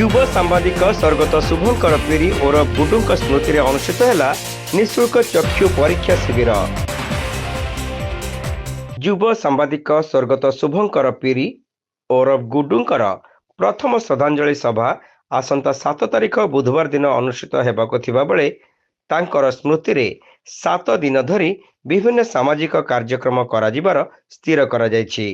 युव सांबादिक स्वर्गत शुभंकर पीरी ओरफ गुडू स्मृति में अनुष्ठित है निःशुल्क चक्षु परीक्षा शिविर। युव सांबादिक स्वर्गत शुभंकर पीरी ओरफ गुडूंकर प्रथम श्रद्धांजलि सभा आसंता 7 तारिख बुधवार दिन अनुष्ठित होबाक थिबा बेले तांकर स्मृति रे 7 दिन धरी विभिन्न सामाजिक कार्यक्रम कराजिबार स्थिर करा जायछि।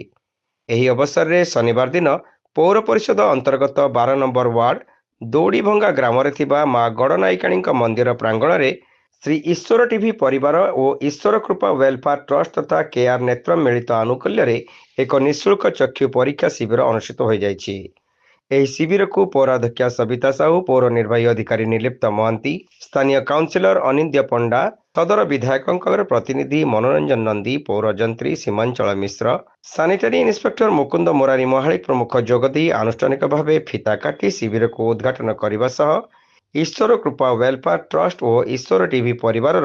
एही अवसर रे शनिवार दिन पौर परिषद अंतर्गत 12 नंबर वार्ड दौड़ीभंगा ग्राम रे थिबा मां गड़नायिकाणी मंदिर प्रांगण रे श्री ईश्वर टीवी परिवार और ईश्वर कृपा वेलफेयर ट्रस्ट तथा केआर नेत्र मिलित आनुकूल्य रे एक निःशुल्क चक्षु परीक्षा शिविर अनुष्ठित हो जायछि। एही शिविर को पौराध्यक्षा सविता साहू, पौर निर्वाही अधिकारी निर्लिप्त महांती, स्थानीय काउंसिलर अनिंद्य पंडा, सदर विधायकों प्रतिनिधि मनोरंजन नंदी, पौर जंत्री सीमांचल मिश्र, सानिटरी इन्स्पेक्टर मुकुंद मोरारी महालिक प्रमुख जोगदी आनुष्ठानिक भाव फिता काटी शिविर को उद्घाटन करने सह ईश्वर कृपा वेलफेयर ट्रस्ट और ईश्वर टीवी परिवार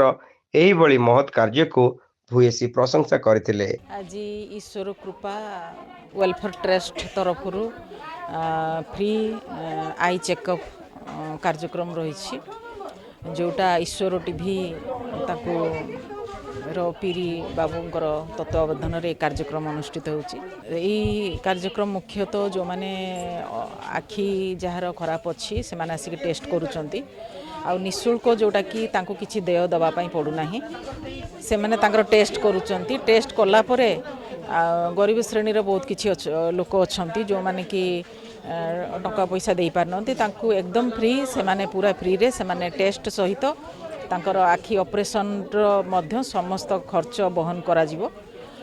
एही भली महत् कार्य को भूयसी प्रशंसा करथिले। आज ईश्वर कृपा वेलफेयर ट्रस्ट तरफ फ्री आई चेकअप कार्यक्रम रही जोटा ईश्वर टीवी ताकू पीरी बाबूंकर तत्वावधान रे कार्यक्रम अनुष्ठित होची। कार्यक्रम मुख्यतः जो माने आखि जार खराब अच्छी से माने आसिक टेस्ट करूचंती आ निःशुल्क जोटा कि तांको किछि देय दबा पई पड़ू नाही से माने तांकर टेस्ट करूचंती। टेस्ट कला परे गरीब श्रेणी रे बहुत किछि लोक अछंती जो माने कि टका पैसा दे पारनंती तांको एकदम फ्री से माने पूरा फ्री रे से माने टेस्ट सहित तांकर आखि ऑपरेशन रो मध्य समस्त खर्च वहन करा जिवो।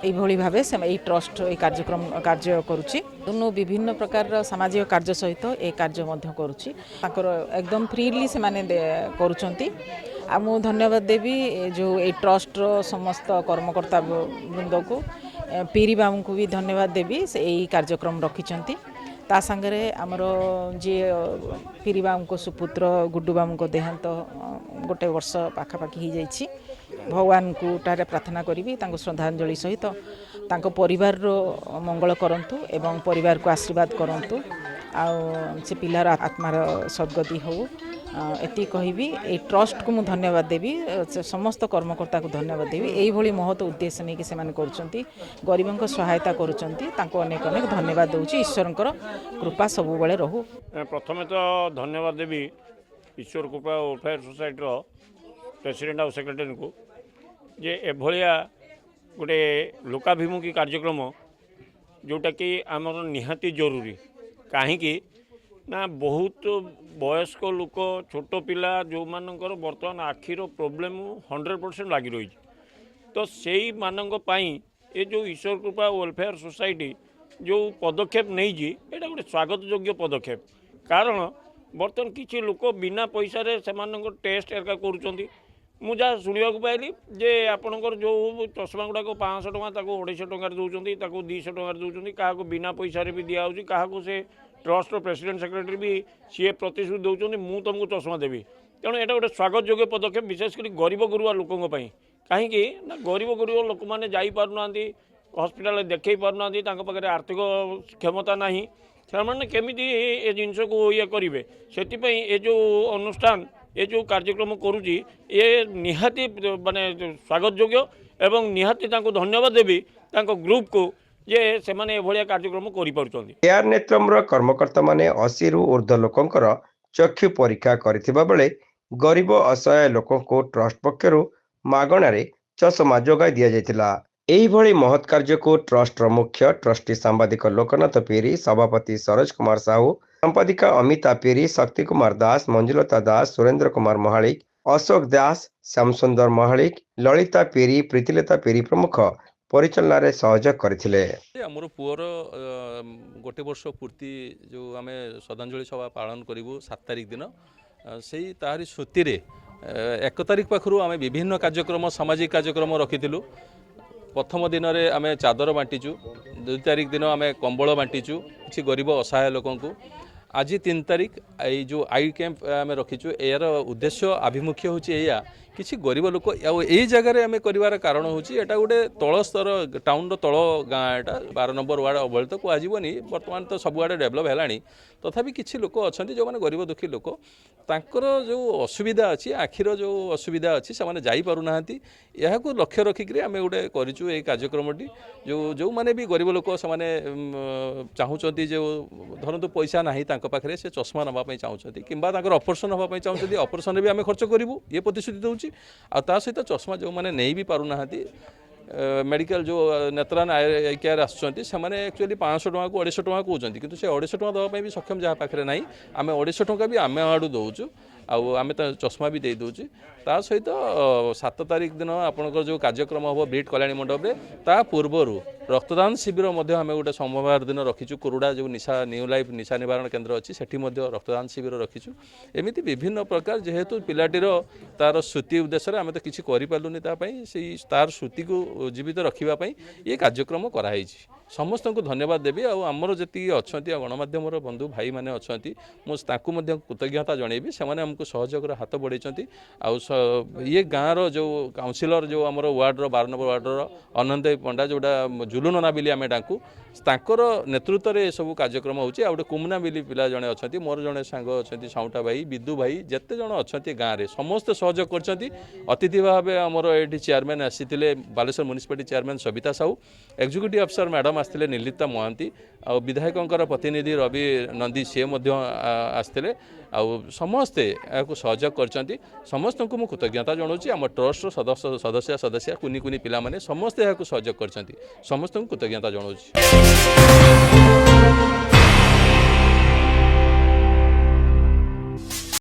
एभली भावे से एई ट्रस्ट ए कार्यक्रम कार्य करूची। दोनों विभिन्न प्रकार सामाजिक कार्य सहित ए कार्य मध्य करूची। तांकर एकदम फ्रीली से माने करूचंती। आ मु धन्यवाद देवी जो ए ट्रस्ट रो समस्त कर्मकर्ता वृंद को, पीरी बाबू को भी धन्यवाद देवी से एई कार्यक्रम रखिचंती। ता संगे आमर जी पीरी बाबू को सुपुत्र गुड्डू बाबू को देहांत गोटे वर्ष पाखापाखि हो जाइए। भगवान को टारे प्रार्थना करी श्रद्धांजलि सहित तांको परिवार रो मंगल करंतु एवं परिवार को आशीर्वाद करंतु से पिलार आत्मार सद्गति हो एति कहबी। ए ट्रस्ट को मु धन्यवाद देवी, समस्त कर्मकर्ता को धन्यवाद देवी। एई भली महत उद्देश्य नहीं कि से माने करूचंती, गरीबों को सहायता करूचंती, तांको अनेक अनेक धन्यवाद दउची। ईश्वरंकर कृपा सब बेले रहू। प्रथमे तो धन्यवाद देवी ईश्वर कृपा वेलफेयर सोसाइटी रो प्रेसिडेंट और सेक्रेटरी को जे एभलिया गोटे लोकाभिमुखी कार्यक्रम जोटा कि आमर निहाती जरूरी कहीं ना बहुत वयस्क लोक छोट पिला जो मानकर बर्तमान आखिर प्रोब्लेम 100% लगी रही तो से मानी ये जो ईश्वर कृपा वेलफेयर सोसाइटी जो पदक्षेप नहीं यहाँ गोटे स्वागत योग्य पदक्षेप। कारण बर्तमान किसी लोक बिना पैसा से टेस्ट एरिका करुँच मुझा शुणा पाइली जे आपणकर जो चश्मा गुड़ाक 500 टका 250 टकर दौरान 200 टकर दौरान क्या बिना पैसा भी दिखाऊँ क्या से ट्रस्ट प्रेसिडेंट सेक्रेटरी भी सी प्रतिश्रुति दौरान मु तुमको चश्मा देवी। तेणु यहाँ गोटे स्वागत योग्य पदक्षेप विशेषकर गरीब गुरुआ लोकों कहीं गरीब गुरुआ लोक मैंने जापारना हस्पिटाल देखई पारना पाखे आर्थिक क्षमता ना से केमी ए जिनस को ये करेंगे से जो अनुष्ठान ये जो कार्यक्रम करुँची ये निहाती माने स्वागत योग्य एवं निहाती धन्यवाद देवी ग्रुप को जे से माने एभलिया कार्यक्रम करि पारुचंदी। केआर नेत्रम कर्मकर्ता माने 80 रु ऊर्ध्व लोकंकर चक्षु परीक्षा करथिबा बेले गरीब असहाय लोकों को ट्रस्ट पक्षरु मागणा रे चश्मा जोगाई दिया जायतिला। एही भली महत् कार्य को ट्रस्ट मुख्य ट्रस्टी सांबादिक लोकनाथ पीरी, सभापति सरोज कुमार साहू, संपादिका अमिता पीरी, शक्ति कुमार दास, मंजुलता दास, सुरेंद्र कुमार महालिक, अशोक दास, श्यामसुंदर महालिक, ललिता पीरी, प्रीतिलता पीरी प्रमुख परिचालन रे सहयोग करथिले। हमर पुअर गोटे वर्ष पूर्ति जो आमे श्रद्धांजलि सभा पालन करिवु 7 तारिख दिन से तारी स्मृति रे 1 तारिख पाखरु आमे विभिन्न कार्यक्रम सामाजिक कार्यक्रम रखिथिलु। प्रथम दिन रे आमे चादर बांटीचु, 2 तारिख दिन आमे कंबल बांटीचु किछि गरीब असहाय लोकन को। आज 3 तारिख जो आई कैंप आमे रखिचु यार उद्देश्य आभिमुख्य होछि एया କିଛି ଗରିବ ଲୋକ ଆଉ ଏଇ ଜାଗାରେ ଆମେ କରିବାର କାରଣ ହେଉଛି ଏଇଟା ଗୋଟେ ତଳ ସ୍ତର ଟାଉନର ତଳ ଗାଁ ଏଇଟା 12 ନମ୍ବର ୱାର୍ଡ଼ ଅବହେଳି ତ କୁହାଯିବନି ବର୍ତ୍ତମାନ ତ ସବୁଆଡ଼େ ଡେଭଲପ୍ ହେଲାଣି ତଥାପି କିଛି ଲୋକ ଅଛନ୍ତି ଯେଉଁମାନେ ଗରିବ ଦୁଃଖୀ ଲୋକ ତାଙ୍କର ଯେଉଁ ଅସୁବିଧା ଅଛି ଆଖିର ଯେଉଁ ଅସୁବିଧା ଅଛି ସେମାନେ ଯାଇପାରୁନାହାନ୍ତି ଏହାକୁ ଲକ୍ଷ୍ୟ ରଖିକରି ଆମେ ଗୋଟେ କରିଛୁ ଏଇ କାର୍ଯ୍ୟକ୍ରମଟି ଯେଉଁମାନେ ବି ଗରିବ ଲୋକ ସେମାନେ ଚାହୁଁଛନ୍ତି ଯେଉଁ ଧରନ୍ତୁ ପଇସା ନାହିଁ ତାଙ୍କ ପାଖରେ ସେ ଚଷମା ନେବା ପାଇଁ ଚାହୁଁଛନ୍ତି କିମ୍ବା ତାଙ୍କର ଅପରେସନ୍ ହେବା ପାଇଁ ଚାହୁଁଛନ୍ତି ଅପରେସନ୍ରେ ବି ଆମେ ଖର୍ଚ୍ଚ କରିବୁ ଇଏ ପ୍ରତିଶ୍ରୁତି ଦେଉଛି ଆଉ ତା ସହିତ ଚଷମା ଯେଉଁମାନେ ନେଇ ବି ପାରୁନାହାନ୍ତି मेडिकल जो नेत्रान आई केयर आसुँच से एक्चुअली 500 टका को 250 टका कहते किंतु से 250 टका देवाई भी सक्षम जहाँ पाखे ना आम 250 टका भी आम आड़ू दौचु आम चश्मा भी दे दूँ ता सहित 7 तारिख दिन आपंकर जो कार्यक्रम हम ब्रीड कल्याणी मंडप ता पूर्वर रक्तदान शिविर आम गोटे सोमवार दिन रखीचु कुरुड़ा जो निशा न्यू लाइफ निशा निवारण केन्द्र अच्छी से रक्तदान शिविर रखीचु एमती विभिन्न प्रकार जेहेतु पिलाटीर तार श्रुति उद्देश्य आम तो किसी करें तार श्रुति को जीवित रखापी ये कार्यक्रम कराई समस्त को धन्यवाद देवी आमर जी अच्छा गणमाध्यम बंधु भाई मैंने अच्छा मुझे कृतज्ञता जनइबी से आमको सहयोग हाथ बढ़ाई ये गाँव जो काउनसिलर जो आम वार्डर 12 नंबर वार्डर अनंत पंडा जोटा जुलू नना बिली आम डाकू तांकर नेतृत्व में सब कार्यक्रम होउछि आ गोटे कुमना बिली पिला जड़े अच्छा मोर जड़े सांग अच्छा साउंटा भाई विदु भाई जिते जन अच्छा गाँव में समस्त सहयोग कर अतिथि भाव आमर ये चेयरमैन आसी Baleshwar municipality chairman Sabita Sahu executive officer madam आसते निर्लिप्ता महांती आ विधायकों प्रतिनिधि रवि नंदी सी आसते समस्ते या सहयोग कर समस्त को मुझे कृतज्ञता जनाऊँ आम ट्रस्ट सदस्य सदस्य कुनी कुनी पिला माने समस्ते या सहयोग कर समस्त को कृतज्ञता जनाऊँ।